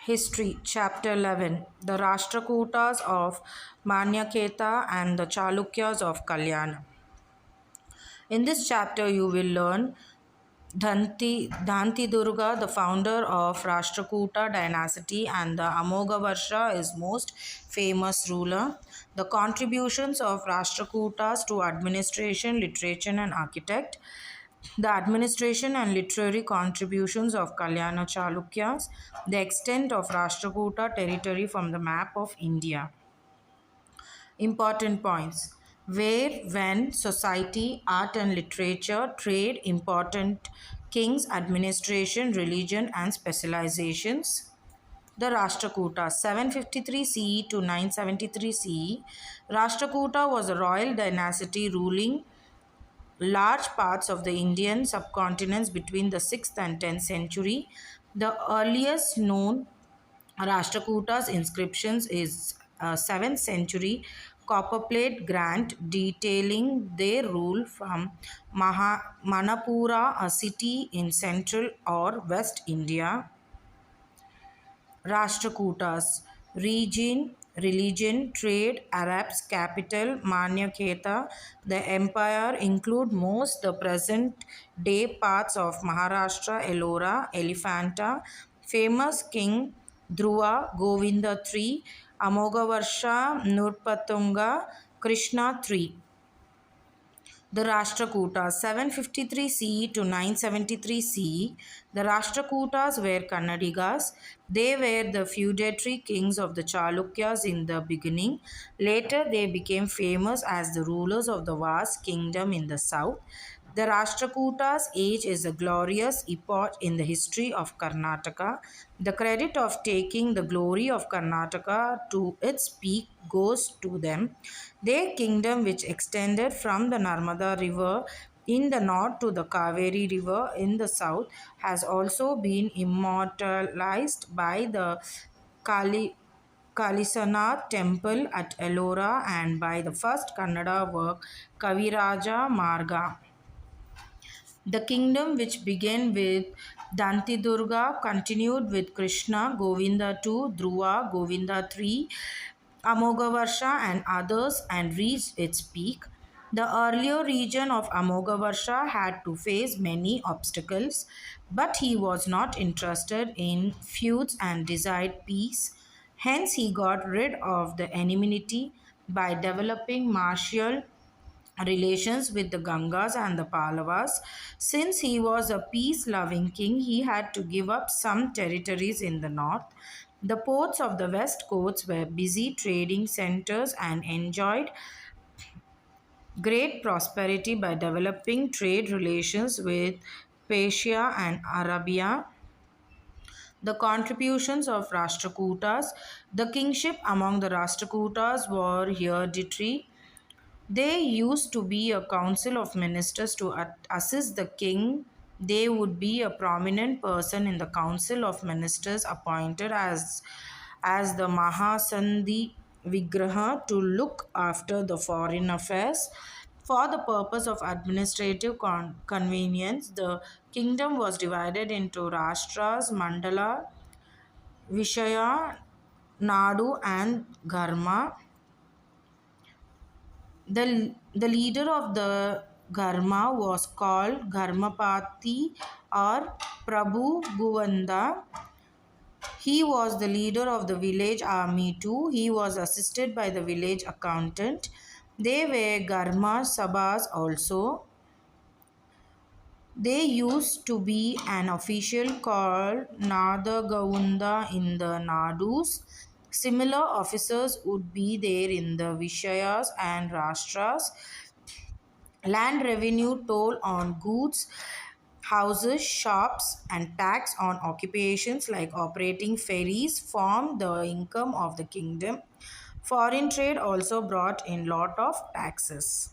History, Chapter 11, The Rashtrakutas of Manyakheta and the Chalukyas of Kalyana. In this chapter, you will learn Dhanti Durga, the founder of Rashtrakuta dynasty and the Amogavarsha, is most famous ruler. The contributions of Rashtrakutas to administration, literature, and architect. The administration and literary contributions of Kalyana Chalukyas. The extent of Rashtrakuta territory from the map of India. Important points: where, when, society, art and literature, trade, important kings, administration, religion, and specializations. The Rashtrakuta, 753 CE to 973 CE. Rashtrakuta was a royal dynasty ruling large parts of the Indian subcontinents between the 6th and 10th century. The earliest known Rashtrakutas inscriptions is 7th century copperplate grant detailing their rule from Manapura, a city in central or west India. Rashtrakutas, region, religion, trade, Arabs, capital, Manyakheta. The empire include most the present day parts of Maharashtra, Ellora, Elephanta, famous king Dhruva, Govinda III, Amogavarsha, Nurpatunga, Krishna III. The Rashtrakutas, 753 CE to 973 CE. The Rashtrakutas were Kannadigas. They were the feudatory kings of the Chalukyas in the beginning. Later, they became famous as the rulers of the vast kingdom in the south. The Rashtrakutas' age is a glorious epoch in the history of Karnataka. The credit of taking the glory of Karnataka to its peak goes to them. Their kingdom, which extended from the Narmada River in the north to the Kaveri River in the south, has also been immortalized by the Kalisanath temple at Ellora and by the first Kannada work Kaviraja Marga. The kingdom, which began with Danti Durga, continued with Krishna, Govinda II, Dhruva, Govinda III, Amogavarsha, and others, and reached its peak. The earlier region of Amogavarsha had to face many obstacles, but he was not interested in feuds and desired peace. Hence, he got rid of the enmity by developing martial relations with the Gangas and the Pallavas. Since he was a peace loving king, he had to give up some territories in the north. The ports of the west coast were busy trading centers and enjoyed great prosperity by developing trade relations with Persia and Arabia. The contributions of Rashtrakutas. The kingship among the Rashtrakutas were hereditary. There used to be a council of ministers to assist the king. They would be a prominent person in the council of ministers appointed as the Mahasandhi Vigraha to look after the foreign affairs. For the purpose of administrative convenience, the kingdom was divided into Rashtras, Mandala, Vishaya, Nadu, and Dharma. The leader of the Dharma was called Dharmapati or Prabhu Guvanda. He was the leader of the village army too. He was assisted by the village accountant. They were Dharma Sabhas also. There used to be an official called Nadagavunda in the Nadus. Similar officers would be there in the Vishayas and Rashtras. Land revenue, toll on goods, houses, shops, and tax on occupations like operating ferries formed the income of the kingdom. Foreign trade also brought in lot of taxes.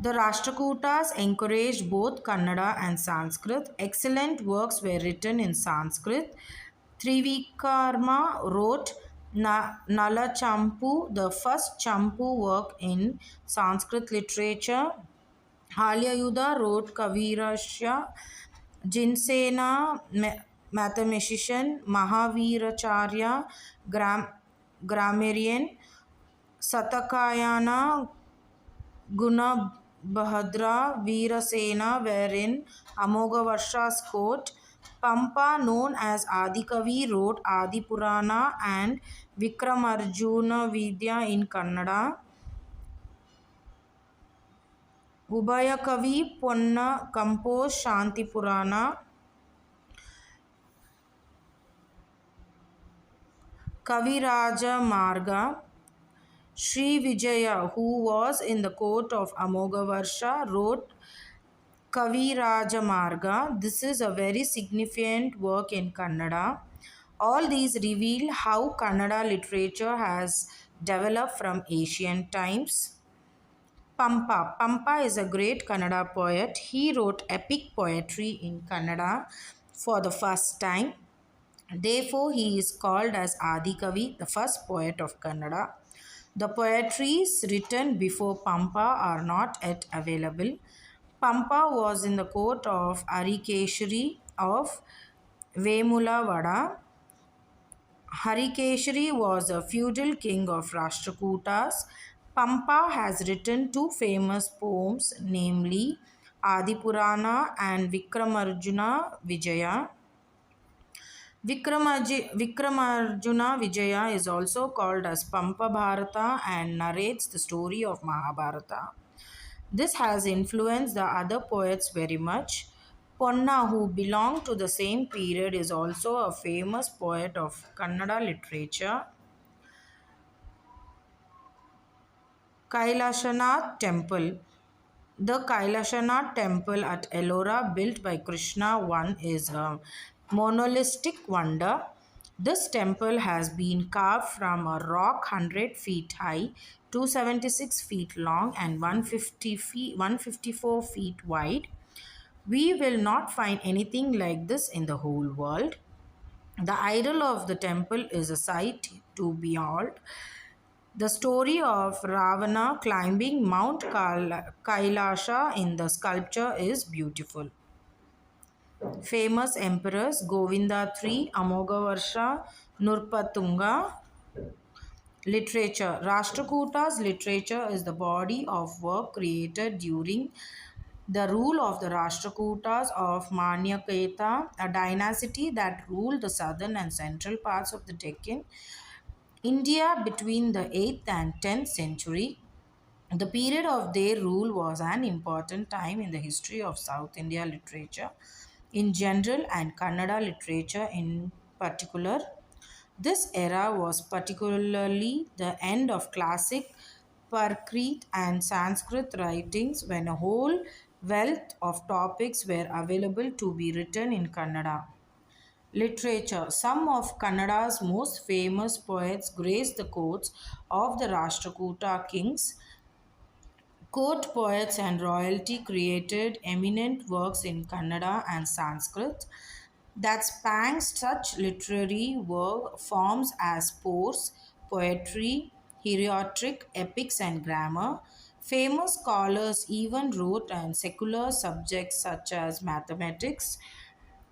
The Rashtrakutas encouraged both Kannada and Sanskrit. Excellent works were written in Sanskrit. Trivikarma wrote Nala Champu, the first Champu work in Sanskrit literature. Halyayudha wrote Kavirashya. Jinsena mathematician, Mahaviracharya, grammarian, Satakayana, Gunabhadra, Veerasena were in Amogavarsha's court. Pampa, known as Adikavi, wrote Adi Purana and Vikramarjuna Vidya in Kannada. Ubhayakavi Ponna composed Shanti Purana. Kaviraja Marga. Sri Vijaya, who was in the court of Amogavarsha, wrote Kaviraja Marga. This is a very significant work in Kannada. All these reveal how Kannada literature has developed from ancient times. Pampa. Pampa is a great Kannada poet. He wrote epic poetry in Kannada for the first time. Therefore, he is called as Adikavi, the first poet of Kannada. The poetries written before Pampa are not yet available. Pampa was in the court of Arikeshari of Vemulavada. Harikeshari was a feudal king of Rashtrakutas. Pampa has written two famous poems, namely Adipurana and Vikramarjuna Vijaya. Vikramarjuna Vijaya is also called as Pampa Bharata and narrates the story of Mahabharata. This has influenced the other poets very much. Ponna, who belonged to the same period, is also a famous poet of Kannada literature. Kailashanath Temple. The Kailashanath temple at Ellora, built by Krishna I, is a monolithic wonder. This temple has been carved from a rock 100 feet high, 276 feet long, and 154 feet wide. We will not find anything like this in the whole world. The idol of the temple is a sight to behold. The story of Ravana climbing Mount Kailasha in the sculpture is beautiful. Famous emperors Govinda III, Amogavarsha, Nurpatunga. Literature. Rashtrakutas literature is the body of work created during the rule of the Rashtrakutas of Manyakheta, a dynasty that ruled the southern and central parts of the Deccan India between the 8th and 10th century. The period of their rule was an important time in the history of South India literature in general and Kannada literature in particular. This era was particularly the end of classic Prakrit and Sanskrit writings when a whole wealth of topics were available to be written in Kannada. Literature. Some of Kannada's most famous poets graced the courts of the Rashtrakuta kings. Court poets and royalty created eminent works in Kannada and Sanskrit that span such literary work forms as prose, poetry, heroic epics, and grammar. Famous scholars even wrote on secular subjects such as mathematics.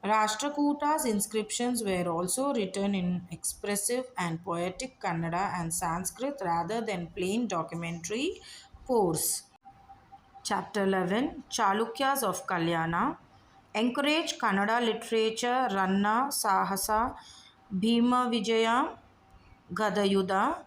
Rashtrakutas inscriptions were also written in expressive and poetic Kannada and Sanskrit rather than plain documentary prose. Chapter 11 Chalukyas of Kalyana encourage Kannada literature Ranna, Sahasa, Bhima Vijaya, Gadayuda,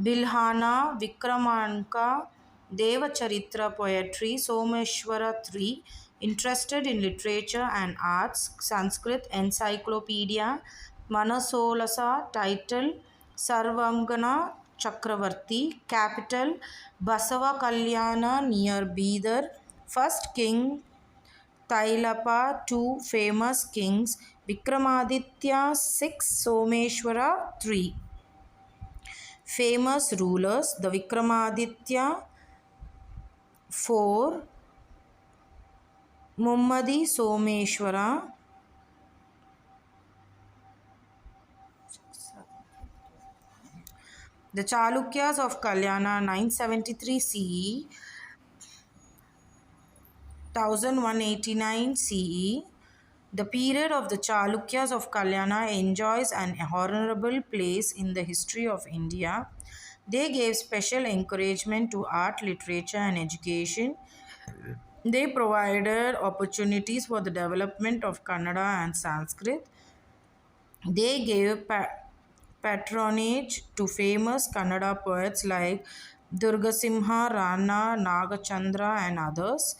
Bilhana, Vikramanka, Devacharitra poetry, Someshwara III, interested in literature and arts, Sanskrit Encyclopedia, Manasolasa, title Sarvangana Chakravarti, capital Basava Kalyana near Bidar, first king Tailapa, two famous kings, Vikramaditya VI, Someshwara III. Famous rulers, the Vikramaditya IV, Mummadi Someshwara, the Chalukyas of Kalyana 973 CE, 1189 CE, The period of the Chalukyas of Kalyana enjoys an honorable place in the history of India. They gave special encouragement to art, literature, and education. They provided opportunities for the development of Kannada and Sanskrit. They gave patronage to famous Kannada poets like Durgasimha, Rana, Nagachandra, and others.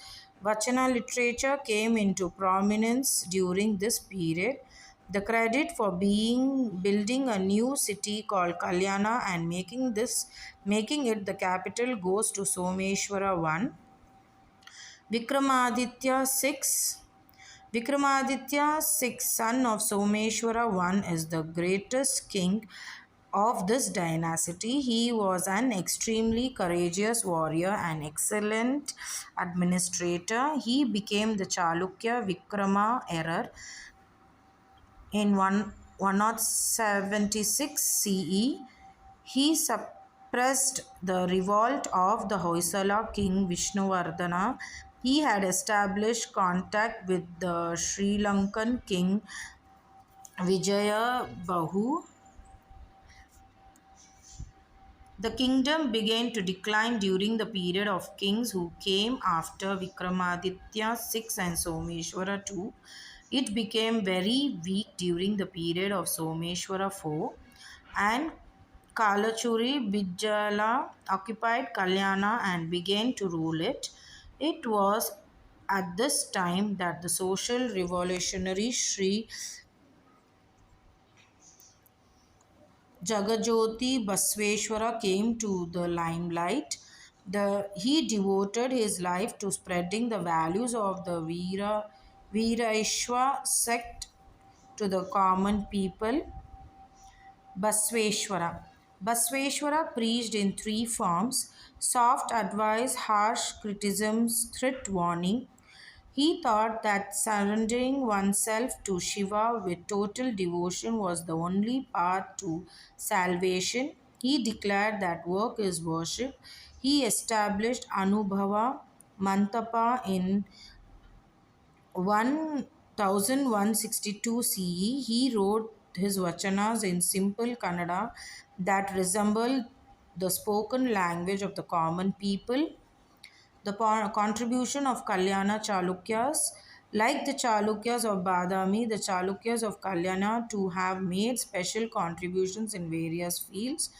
Vachana literature came into prominence during this period. The credit for building a new city called Kalyana and making it the capital goes to Someshwara I. Vikramaditya VI, son of Someshwara I, is the greatest king of this dynasty. He was an extremely courageous warrior and excellent administrator. He became the Chalukya Vikrama era in 176 CE. He suppressed the revolt of the Hoysala king Vishnuvardhana. He had established contact with the Sri Lankan king Vijaya Bahu. The kingdom began to decline during the period of kings who came after Vikramaditya VI and Someshwara II. It became very weak during the period of Someshwara IV, and Kalachuri Bijala occupied Kalyana and began to rule it. It was at this time that the social revolutionary Sri Jagajoti Basveshwara came to the limelight. He devoted his life to spreading the values of the Veeraishwa sect to the common people. Basveshwara. Basveshwara preached in three forms: soft advice, harsh criticisms, threat warning. He thought that surrendering oneself to Shiva with total devotion was the only path to salvation. He declared that work is worship. He established Anubhava Mantapa in 1162 CE. He wrote his vachanas in simple Kannada that resembled the spoken language of the common people. The contribution of Kalyana Chalukyas, like the Chalukyas of Badami, the Chalukyas of Kalyana too have made special contributions in various fields.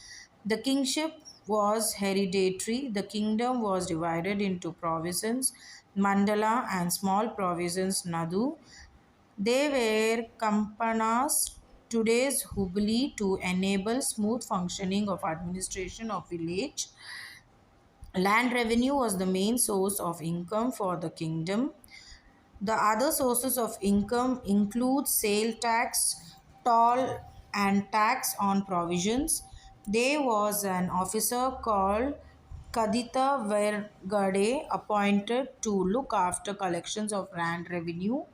The kingship was hereditary. The kingdom was divided into provinces, mandala, and small provinces, Nadu. They were kampanas, today's Hubli, to enable smooth functioning of administration of village. Land revenue was the main source of income for the kingdom. The other sources of income include sale tax, toll, and tax on provisions. There was an officer called Kadita Vergade appointed to look after collections of land revenue.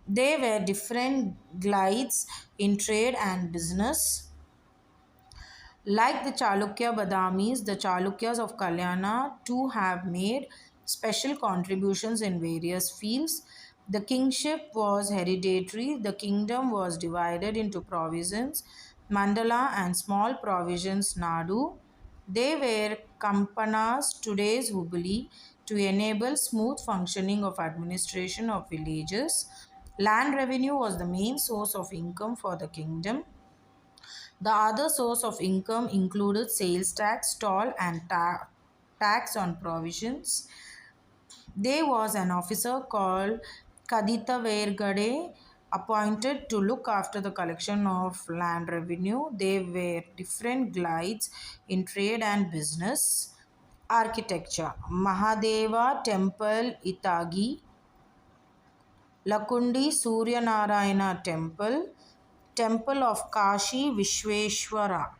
There were different glides in trade and business. Like the Chalukya Badamis, the Chalukyas of Kalyana too have made special contributions in various fields. The kingship was hereditary, the kingdom was divided into provinces, mandala, and small provinces, Nadu. They were kampanas, today's Hubli, to enable smooth functioning of administration of villages. Land revenue was the main source of income for the kingdom. The other source of income included sales tax, toll, and tax on provisions. There was an officer called Kadita Vergade appointed to look after the collection of land revenue. There were different glides in trade and business. Architecture: Mahadeva Temple, Itagi, Lakundi Suryanarayana Temple, Temple of Kashi Vishweshwara.